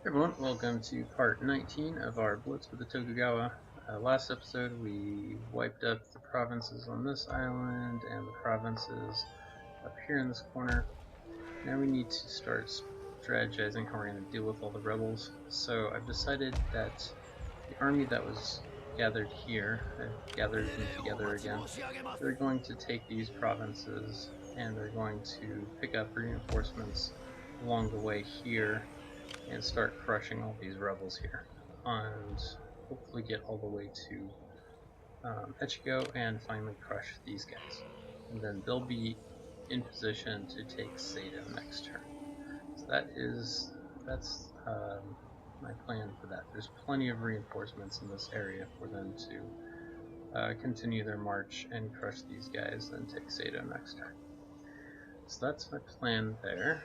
Hey everyone, welcome to part 19 of our Blitz with the Tokugawa. Last episode we wiped up the provinces on this island and the provinces up here in this corner. Now we need to start strategizing how we're going to deal with all the rebels. So I've decided that the army that was gathered here, I've gathered them together again, they're going to take these provinces and they're going to pick up reinforcements along the way here and start crushing all these rebels here, and hopefully get all the way to Echigo and finally crush these guys. And then they'll be in position to take Sato next turn. So that's my plan for that. There's plenty of reinforcements in this area for them to continue their march and crush these guys, then take Sato next turn. So that's my plan there.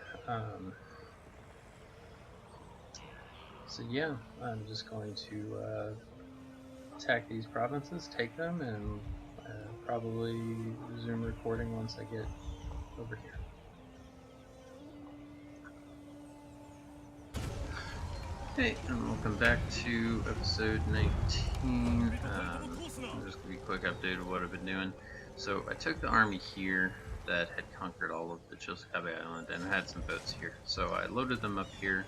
So yeah, I'm just going to attack these provinces, take them, and probably resume recording once I get over here. Hey, and welcome back to episode 19. Just going to be a quick update of what I've been doing. So I took the army here that had conquered all of the Tokugawa Island and had some boats here. So I loaded them up here,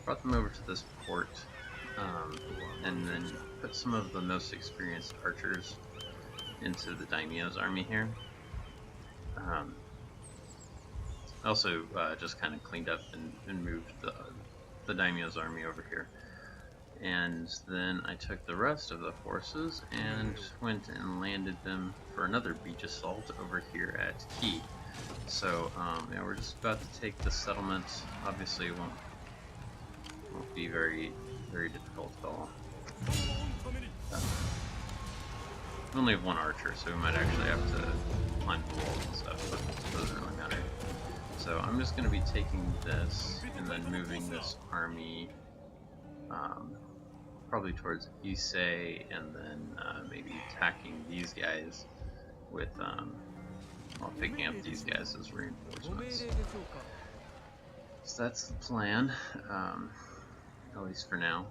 brought them over to this port, and then put some of the most experienced archers into the daimyo's army here. Also just kind of cleaned up and moved the daimyo's army over here. And then I took the rest of the forces and went and landed them for another beach assault over here at Key. So yeah, we're just about to take the settlement. Obviously it won't be very difficult at all. We only have one archer, so we might actually have to climb the walls and stuff, but it doesn't really matter. So I'm just going to be taking this and then moving this army probably towards Issei, and then maybe attacking these guys with well, picking up these guys as reinforcements. So that's the plan, at least for now.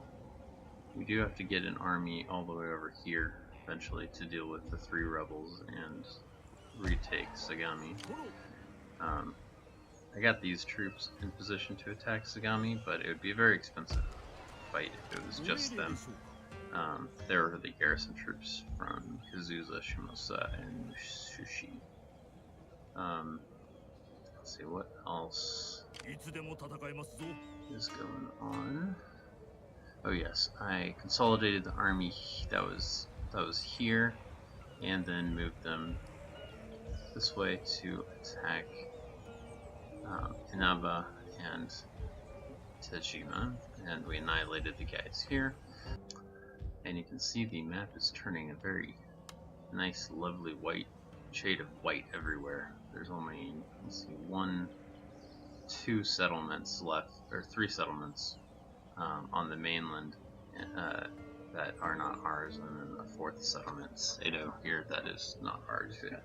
We do have to get an army all the way over here eventually to deal with the 3 rebels and retake Sagami. I got these troops in position to attack Sagami, but it would be a very expensive fight if it was just them. There were the garrison troops from Kazusa, Shimosa, and Shushi. Let's see what else is going on. Oh yes, I consolidated the army that was here, and then moved them this way to attack Inaba and Tejima, and we annihilated the guys here. And you can see the map is turning a very nice, lovely white shade of white everywhere. There's only, let's see, 2 settlements left, or 3 settlements on the mainland that are not ours, and then the 4th settlement, Sato, here, that is not ours yet.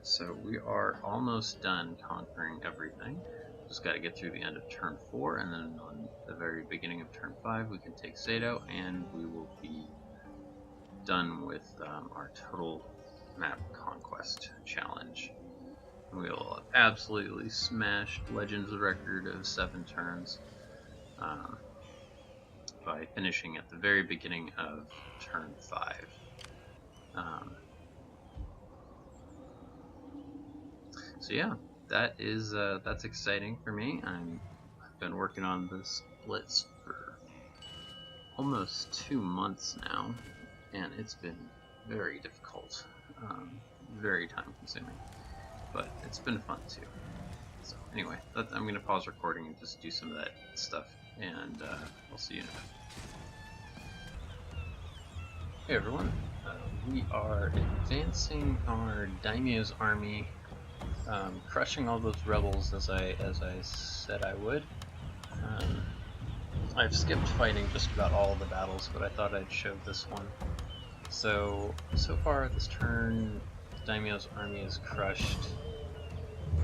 So we are almost done conquering everything. Just got to get through the end of turn 4, and then on the very beginning of turn 5 we can take Sato, and we will be done with our total map conquest challenge. We will have absolutely smashed Legends record of 7 turns by finishing at the very beginning of turn 5. So yeah, that's exciting for me. I've been working on this Blitz for almost 2 months now, and it's been very difficult, very time consuming, but it's been fun too. So anyway, I'm going to pause recording and just do some of that stuff, and I'll see you in a minute. Hey everyone, we are advancing our daimyo's army, crushing all those rebels as I said I would. I've skipped fighting just about all of the battles, but I thought I'd show this one. So far this turn, daimyo's army has crushed,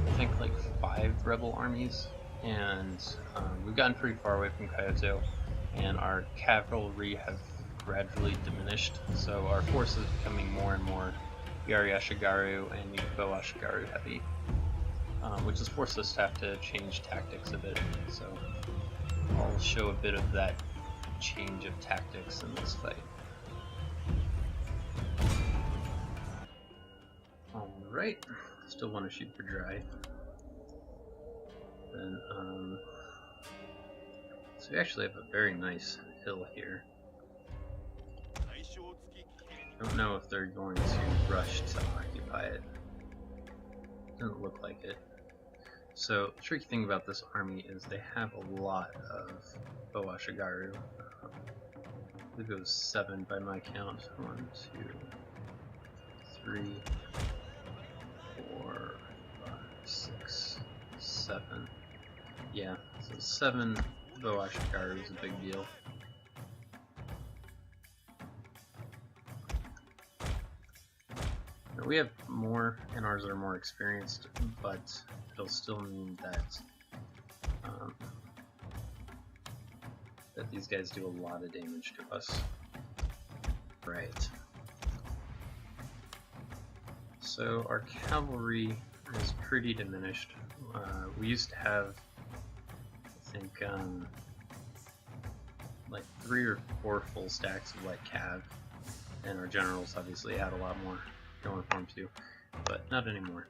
I think, like 5 rebel armies, and we've gotten pretty far away from Kyoto. and our cavalry have gradually diminished, so our force is becoming more and more Yari Ashigaru and Yuko Ashigaru heavy, which has forced us to have to change tactics a bit. So I'll show a bit of that change of tactics in this fight. Alright, still want to shoot for dry. Then, so we actually have a very nice hill here. I don't know if they're going to rush to occupy it. Doesn't look like it. So the tricky thing about this army is they have a lot of Bo Ashigaru. I believe it was 7 by my count. 1, 2, 3, 4, 5, 6, 7. Yeah, so 7 Bo Ashigaru is a big deal. Now, we have more, and ours are more experienced, but it'll still mean that that these guys do a lot of damage to us. Right. So our cavalry is pretty diminished. We used to have, I think, like 3 or 4 full stacks of light cav, and our generals obviously had a lot more going for them too, but not anymore.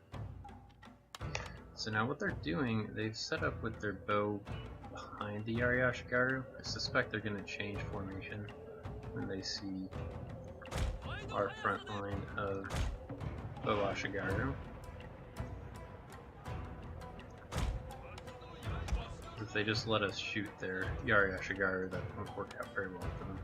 So now what they're doing, they've set up with their bow behind the Yari Ashigaru. I suspect they're going to change formation when they see our front line of Bo Ashigaru. If they just let us shoot their Yari Ashigaru, that won't work out very well for them.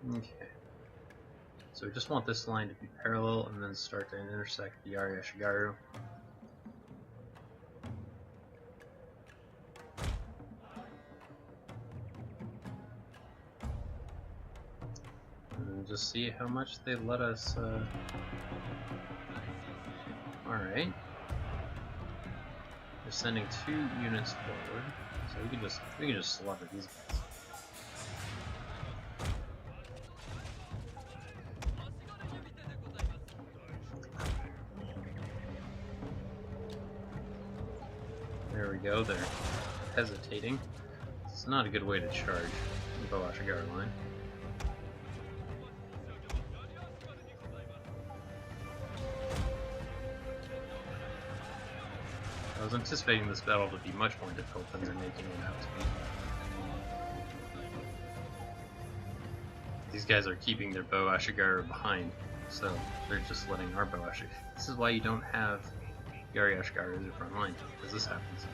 Okay, so we just want this line to be parallel and then start to intersect the Yari Ashigaru. And just see how much they let us. Alright. They're sending 2 units forward, so we can just slaughter these guys. There we go, they're hesitating. It's not a good way to charge the Bo Ashigaru line. I was anticipating this battle to be much more difficult than they're making it out to be. These guys are keeping their Bo Ashigaru behind, so they're just letting our Bo Ashigaru. This is why you don't have Yari Ashigaru as your front line, because this happens.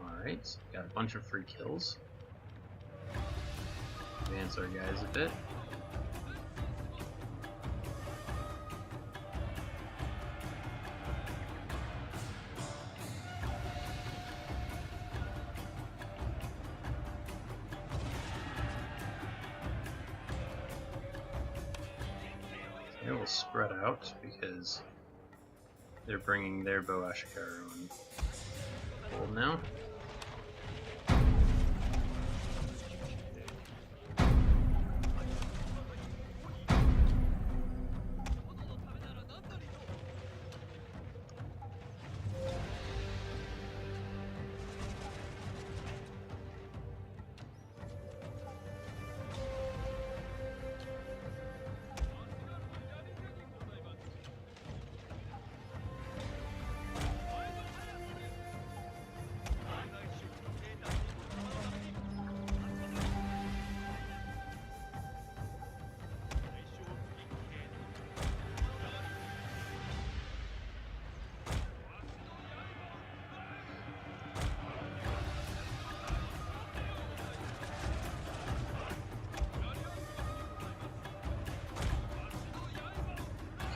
Alright, so got a bunch of free kills. Advance our guys a bit. They will spread out because they're bringing their Bo Ashigaru on hold now.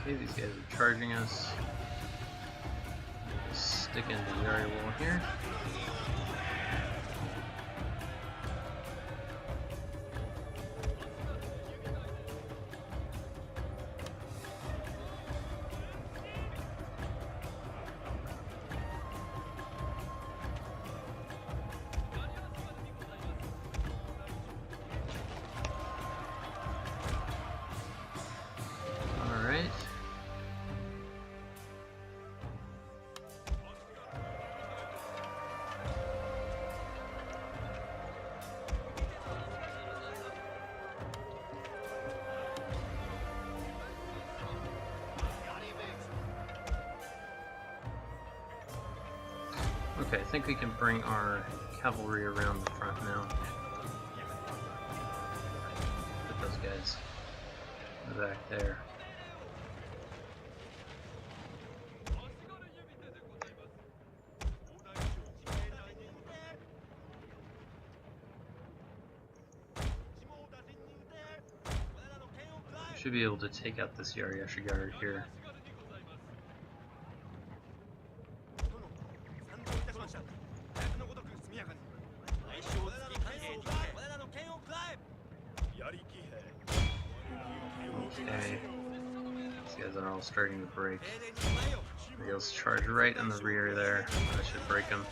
Okay, these guys are charging us. Stick into the Yari wall here. Okay, I think we can bring our cavalry around the front now. Put those guys back there. Should be able to take out this Yashigaru here. Okay. These guys are all starting to break. Let's charge right in the rear there. That should break them.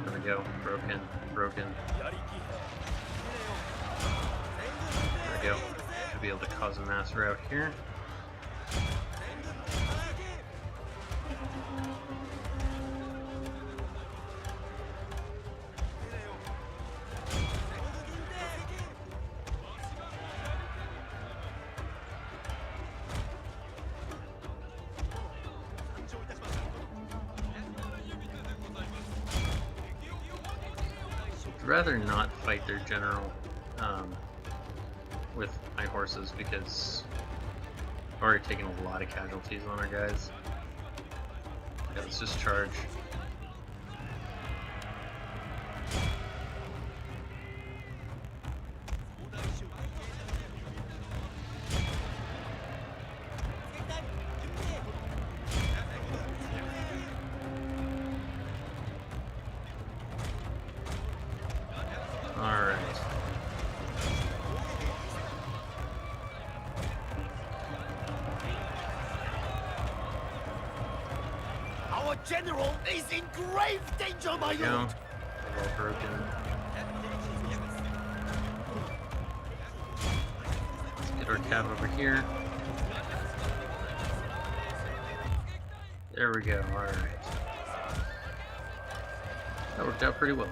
There we go. Broken. Broken. There we go. Should be able to cause a mass rout here. I'd rather not fight their general with my horses because I've already taken a lot of casualties on our guys. Yeah, let's just charge. Alright. Our general is in grave danger, my lord! All broken. Let's get our cab over here. There we go, alright. That worked out pretty well.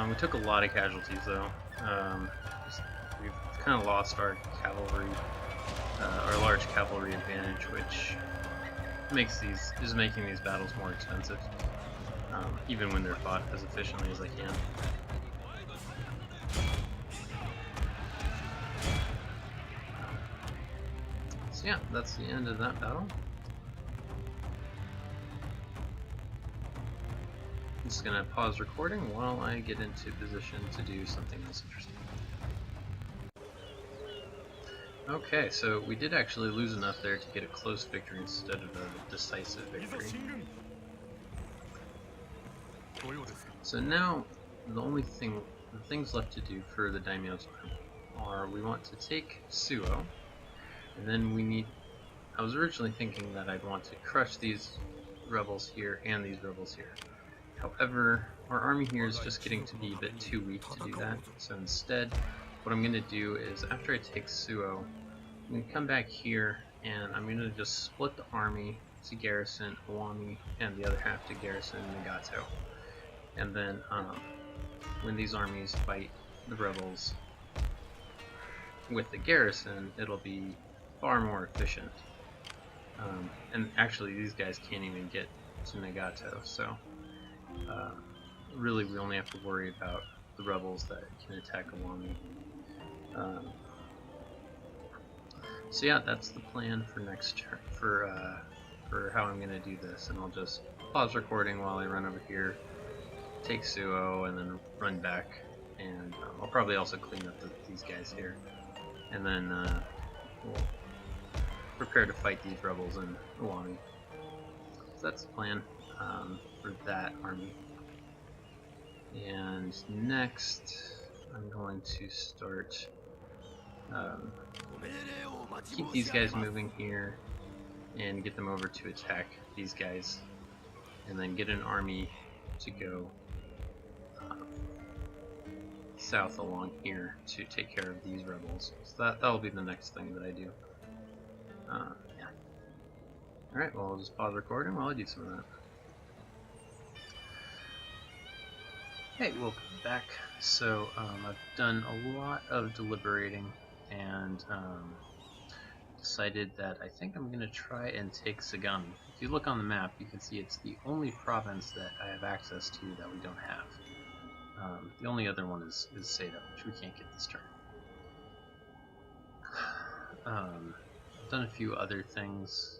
We took a lot of casualties though. We've kind of lost our cavalry, our large cavalry advantage, which is making these battles more expensive, even when they're fought as efficiently as I can. So yeah, that's the end of that battle. I'm just gonna pause recording while I get into position to do something else interesting. Okay, so we did actually lose enough there to get a close victory instead of a decisive victory. So now the things left to do for the daimyo's are we want to take Suo, and then I was originally thinking that I'd want to crush these rebels here and these rebels here. However, our army here is just getting to be a bit too weak to do that, so instead what I'm going to do is after I take Suo, I'm going to come back here and I'm going to just split the army to garrison Iwami and the other half to garrison Nagato. And then when these armies fight the rebels with the garrison, it'll be far more efficient. And actually these guys can't even get to Nagato, so really we only have to worry about the rebels that can attack Iwami. So yeah, that's the plan for next turn, for how I'm going to do this, and I'll just pause recording while I run over here, take Suo, and then run back, and I'll probably also clean up these guys here, and then we'll prepare to fight these rebels in Iwami. So that's the plan for that army. And next, I'm going to start keep these guys moving here and get them over to attack these guys, and then get an army to go south along here to take care of these rebels. So that'll be the next thing that I do. Yeah. Alright, well, I'll just pause recording while I do some of that. Hey, welcome back. So I've done a lot of deliberating and decided that I think I'm going to try and take Sagami. If you look on the map, you can see it's the only province that I have access to that we don't have. The only other one is Seda, which we can't get this turn. I've done a few other things.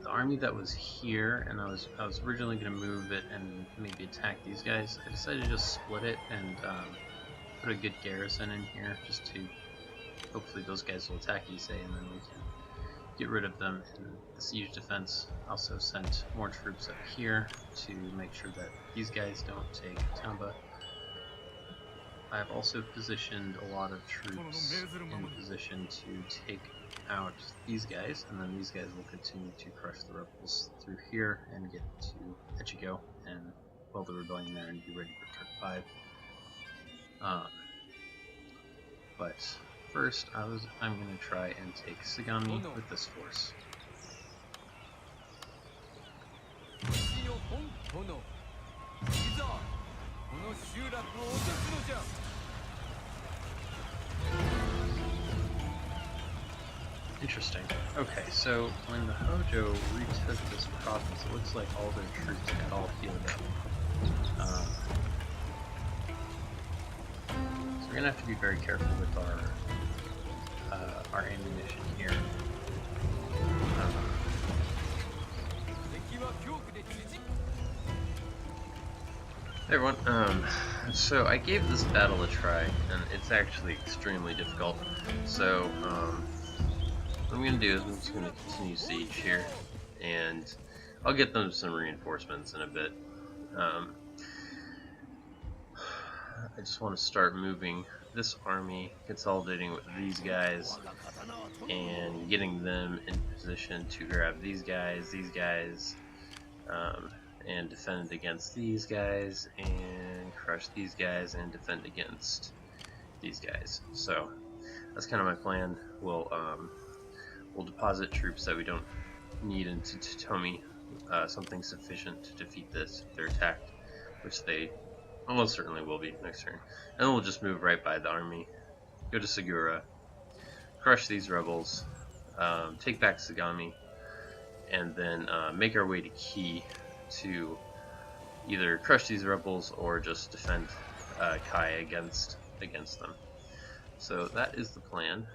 The army that was here, and I was originally going to move it and maybe attack these guys. I decided to just split it and put a good garrison in here, just to hopefully those guys will attack Issei, and then we can get rid of them in the siege defense. Also sent more troops up here to make sure that these guys don't take Tamba. I've also positioned a lot of troops in position to take out these guys, and then these guys will continue to crush the rebels through here and get to Echigo and quell the rebellion there and be ready for turn 5. But first, I'm going to try and take Sagami with this force. Interesting. Okay, so when the Hojo retook this province, it looks like all their troops got all healed up. So we're gonna have to be very careful with our ammunition here. Hey everyone, so I gave this battle a try, and it's actually extremely difficult. So, what I'm going to do is I'm just going to continue siege here, and I'll get them some reinforcements in a bit. I just want to start moving this army, consolidating with these guys, and getting them in position to grab these guys, and defend against these guys, and crush these guys, and defend against these guys. So that's kind of my plan. We'll deposit troops that we don't need into Totomi, something sufficient to defeat this if they're attacked, which they almost certainly will be next turn. And then we'll just move right by the army, go to Segura, crush these rebels, take back Sagami, and then make our way to Ki to either crush these rebels or just defend Kai against them. So that is the plan.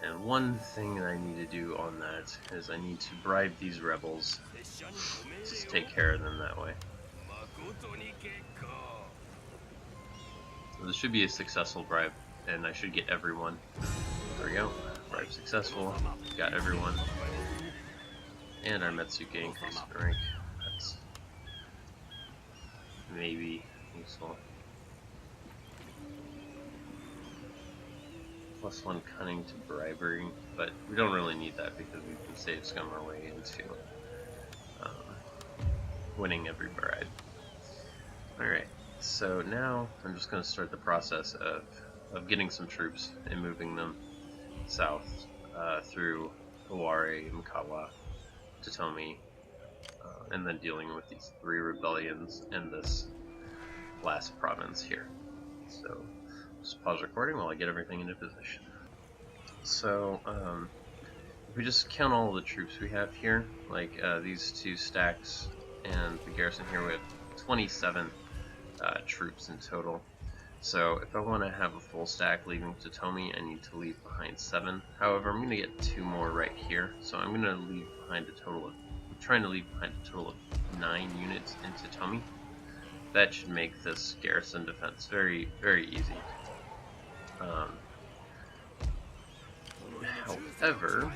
And one thing that I need to do on that is I need to bribe these rebels. Just take care of them that way. So this should be a successful bribe, and I should get everyone. There we go. Bribe successful. Got everyone. And our Metsuke increased in rank. That's maybe useful. +1 cunning to bribery, but we don't really need that because we can save scum our way into winning every bribe. Alright, so now I'm just going to start the process of getting some troops and moving them south through Owari, Mikawa, Totomi, and then dealing with these 3 rebellions in this last province here. So just pause recording while I get everything into position. So, if we just count all the troops we have here, like these 2 stacks and the garrison here, we have 27 troops in total. So if I want to have a full stack leaving Totomi, I need to leave behind 7. However, I'm going to get 2 more right here, so I'm going to leave behind a total of, I'm trying to leave behind a total of 9 units in Totomi. That should make this garrison defense very, very easy. However,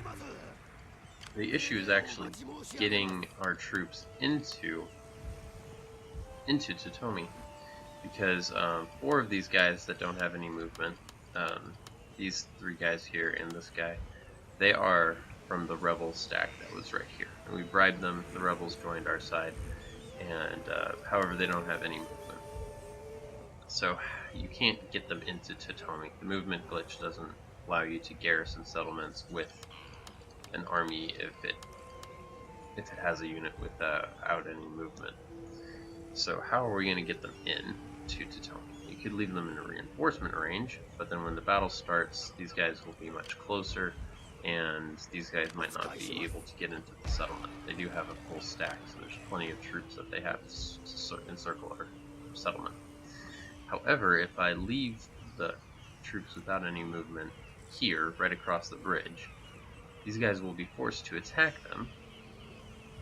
the issue is actually getting our troops into Totomi, because 4 of these guys that don't have any movement, these 3 guys here and this guy, they are from the rebel stack that was right here. And we bribed them, the rebels joined our side, and however they don't have any movement. So you can't get them into Totomi. The movement glitch doesn't allow you to garrison settlements with an army if it has a unit without any movement. So how are we going to get them in to Totomi? You could leave them in a reinforcement range, but then when the battle starts, these guys will be much closer, and these guys might not be able to get into the settlement. They do have a full stack, so there's plenty of troops that they have to encircle our settlement. However, if I leave the troops without any movement here, right across the bridge, these guys will be forced to attack them,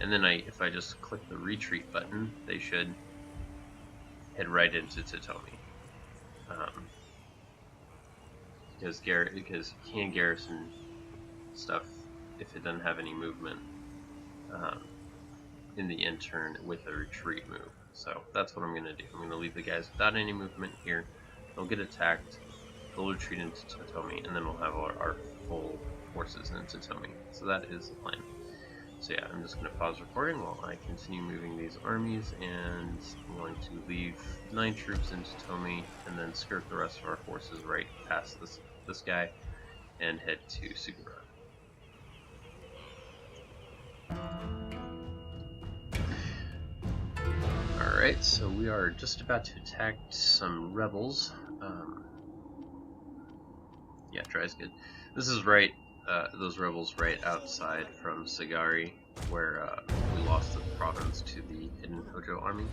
and then if I just click the retreat button, they should head right into Totomi. Because you can garrison stuff if it doesn't have any movement in the end turn with a retreat move. So that's what I'm going to do. I'm going to leave the guys without any movement here. They'll get attacked, they'll retreat into Totomi, and then we'll have our full forces in Totomi. So that is the plan. So yeah, I'm just going to pause recording while I continue moving these armies, and I'm going to leave 9 troops in Totomi, and then skirt the rest of our forces right past this guy, and head to Sugura. Alright, so we are just about to attack some rebels. Yeah, try is good. This is right, those rebels right outside from Sagari, where we lost the province to the hidden Hojo army.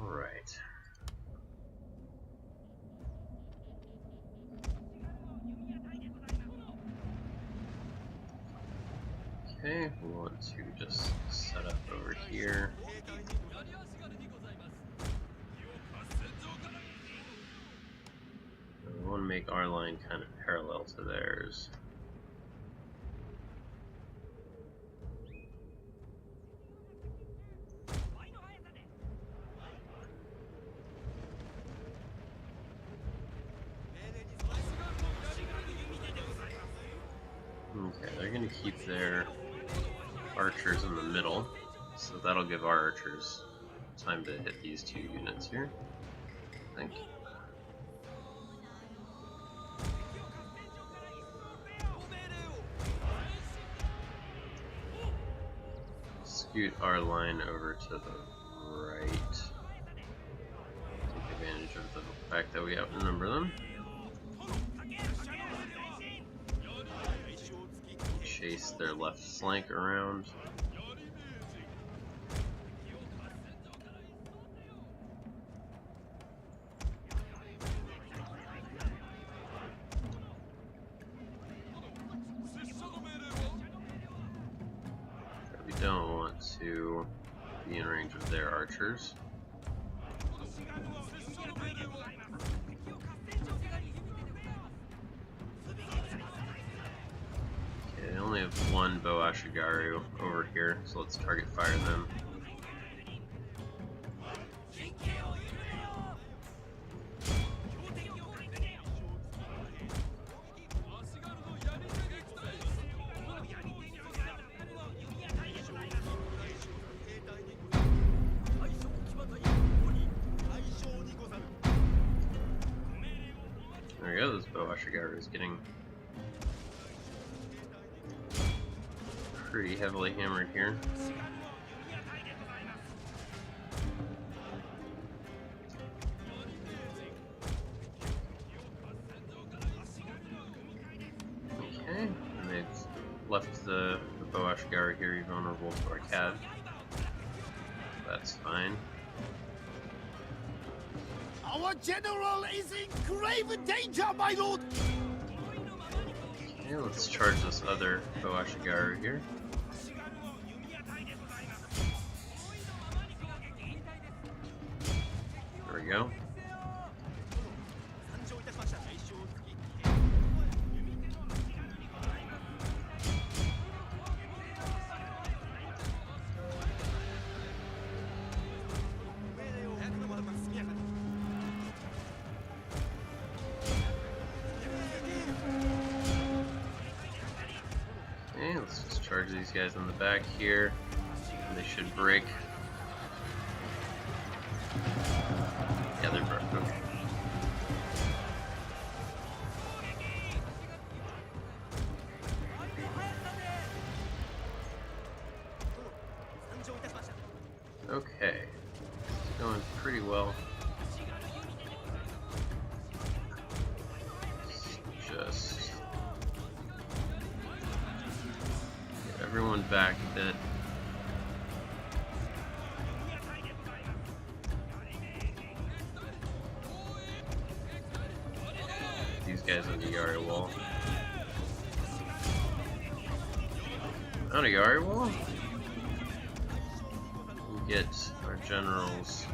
Alright. Okay, we want to just set up over here. And we want to make our line kind of parallel to theirs. Okay, they're going to keep their archers in the middle, so that'll give our archers time to hit these 2 units here, I think. Scoot our line over to the right. Take advantage of the fact that we outnumber them. Chase their left flank around. We don't want to be in range of their archers. Okay, they only have 1 Bow Ashigaru over here, so let's target fire them. There we go, this Bow Ashigaru is getting pretty heavily hammered here. Okay, and they've left the Bow Ashigaru here vulnerable to our cav. That's fine. Our general is in grave danger, my lord! Okay, let's charge this other Bow Ashigaru here. There we go. Okay, let's just charge these guys on the back here, and they should break. Yeah, they're broke. Okay. everyone back a bit. These guys on the Yari wall. On a Yari wall? We'll get our generals.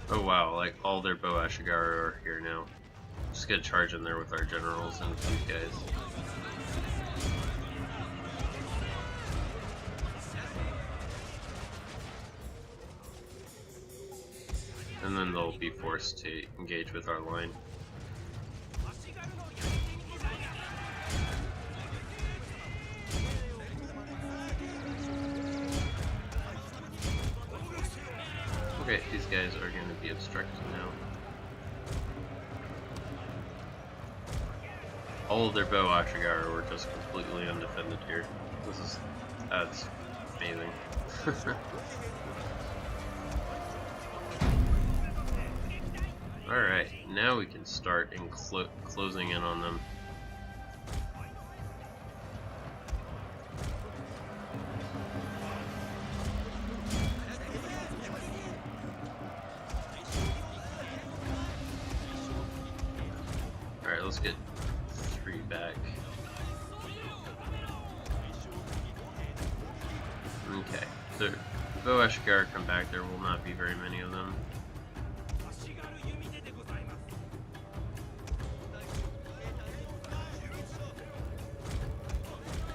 Oh wow, like all their Bo Ashigaru are here now. Just get a charge in there with our generals and these guys. And then they'll be forced to engage with our line. Okay, these guys are going to be obstructed now. All of their Bo Ashigaru were just completely undefended here. That's amazing. Alright, now we can start closing in on them. Alright, let's get 3 back. Okay, so Bo Ashigaru come back, there will not be very many of them.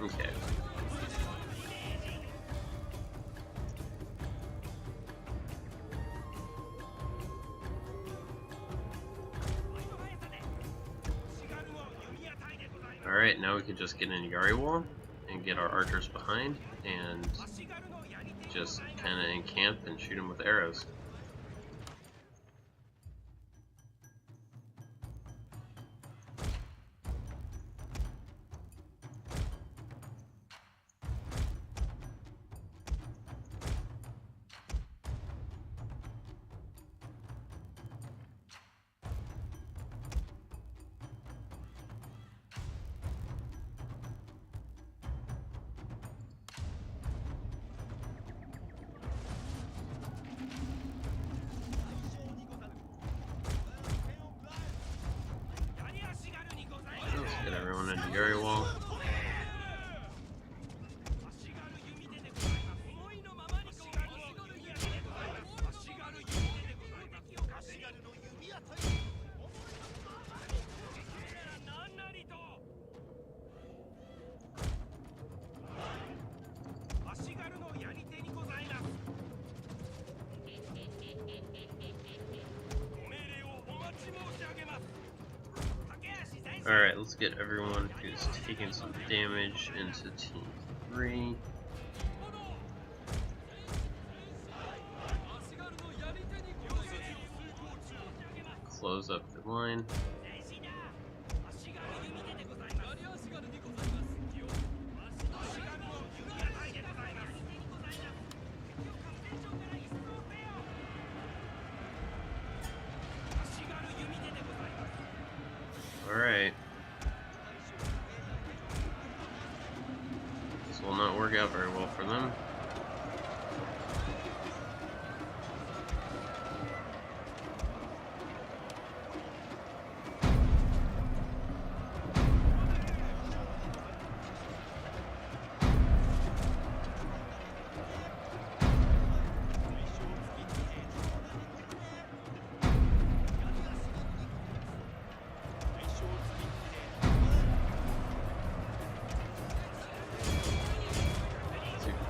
Okay. Alright, now we can just get in Yari wall and get our archers behind and just kind of encamp and shoot them with arrows. Get everyone into Yari wall. Alright, let's get everyone who's taking some damage into Team 3. Close up the line. Alright. This will not work out very well for them.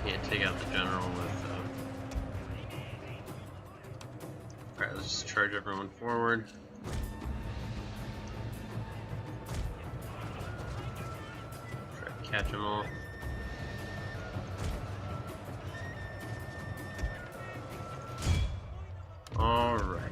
Can't take out the general with Alright, let's just charge everyone forward. Try to catch them all. Alright.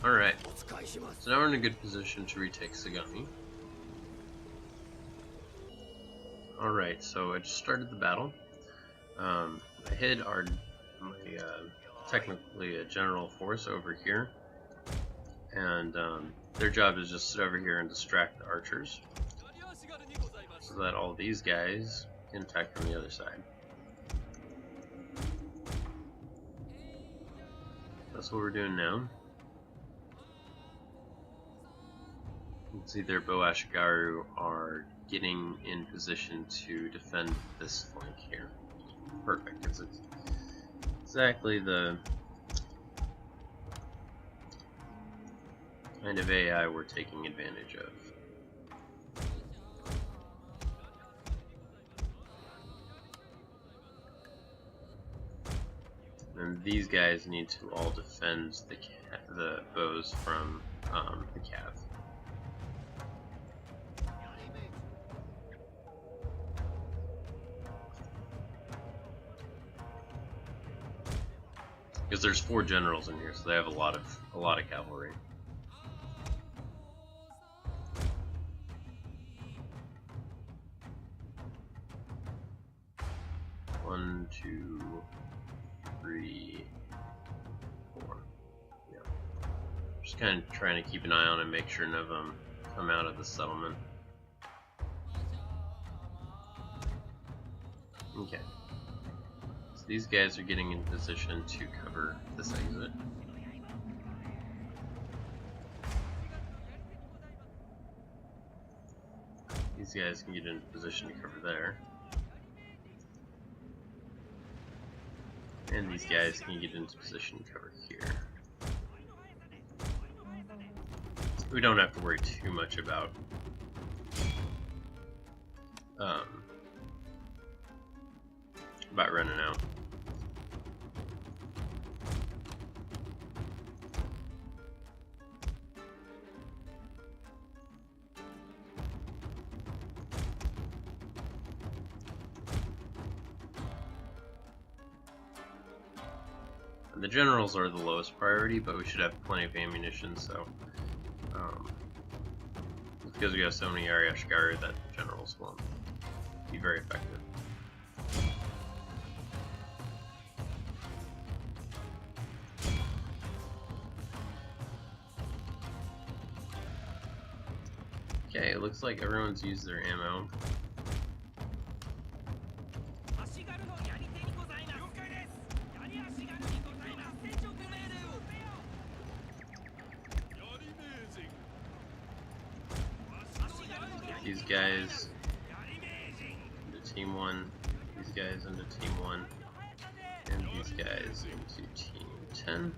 Alright, so now we're in a good position to retake Sagami. Alright, so I just started the battle. I hid technically a general force over here, and their job is just sit over here and distract the archers, so that all these guys can attack from the other side. That's what we're doing now. You can see their Bo Ashigaru are getting in position to defend this flank here. Perfect, because it's exactly the kind of AI we're taking advantage of. And these guys need to all defend the bows from the cav. Because there's 4 generals in here, so they have a lot of cavalry. One, two, 3, 4. Yeah. Just kind of trying to keep an eye on and make sure none of them come out of the settlement. Okay. So these guys are getting in position to cover this exit. These guys can get into position to cover there. And these guys can get into position to cover here. We don't have to worry too much about running out. The generals are the lowest priority, but we should have plenty of ammunition, so because we have so many Ashigaru that the generals won't be very effective. Okay, it looks like everyone's used their ammo. These guys into team 1, these guys into team 1, and these guys into team 10.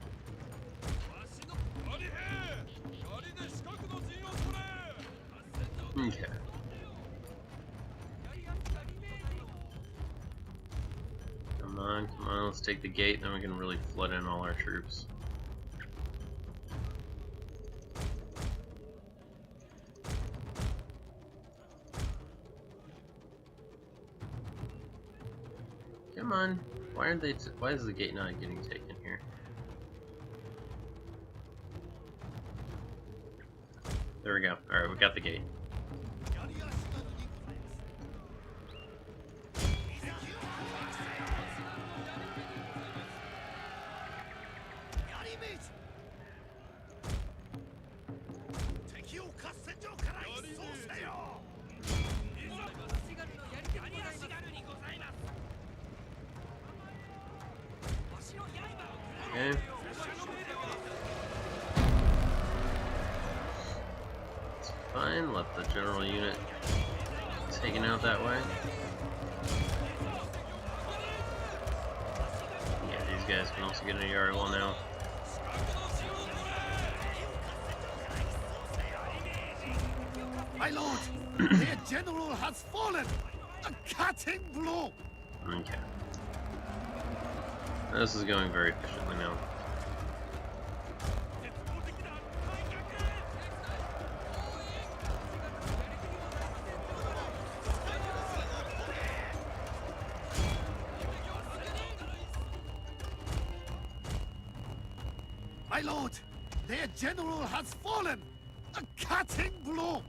Okay. Come on, let's take the gate, then we can really flood in all our troops. Come on, why is the gate not getting taken here? There we go. Alright, we got the gate. Okay. It's fine, let the general unit taken out that way. Yeah, these guys can also get an Yari wall now. My lord, their general has fallen! A cutting blow! Okay. This is going very efficiently now. My lord, Their general has fallen! A cutting blow!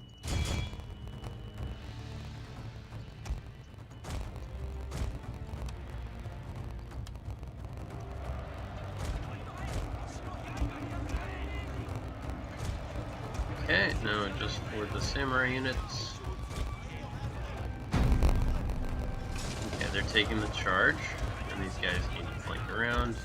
Okay, now just for the samurai units. Okay, they're taking the charge, and these guys need to flank around.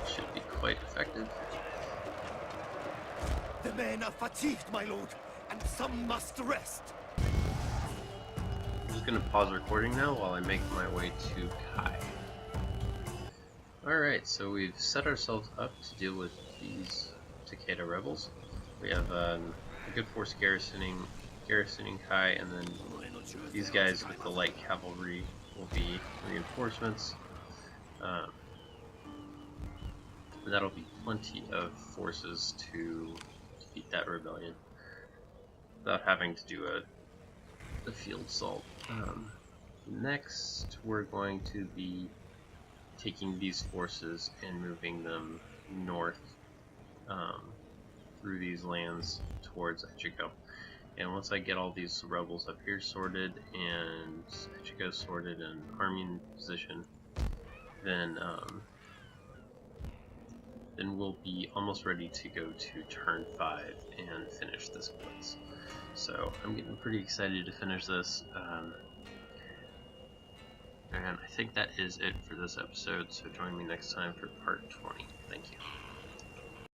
Should be quite effective. The men are fatigued, my lord, and some must rest. I'm just going to pause recording now while I make my way to Kai. Alright, so we've set ourselves up to deal with these Takeda rebels. We have a good force garrisoning Kai, and then these guys with the light cavalry will be reinforcements. That'll be plenty of forces to defeat that rebellion without having to do a field assault. Next, we're going to be taking these forces and moving them north through these lands towards Ichigo. And once I get all these rebels up here sorted and Ichigo sorted and army in position, then we'll be almost ready to go to turn 5 and finish this blitz. So I'm getting pretty excited to finish this. And I think that is it for this episode, so join me next time for part 20. Thank you.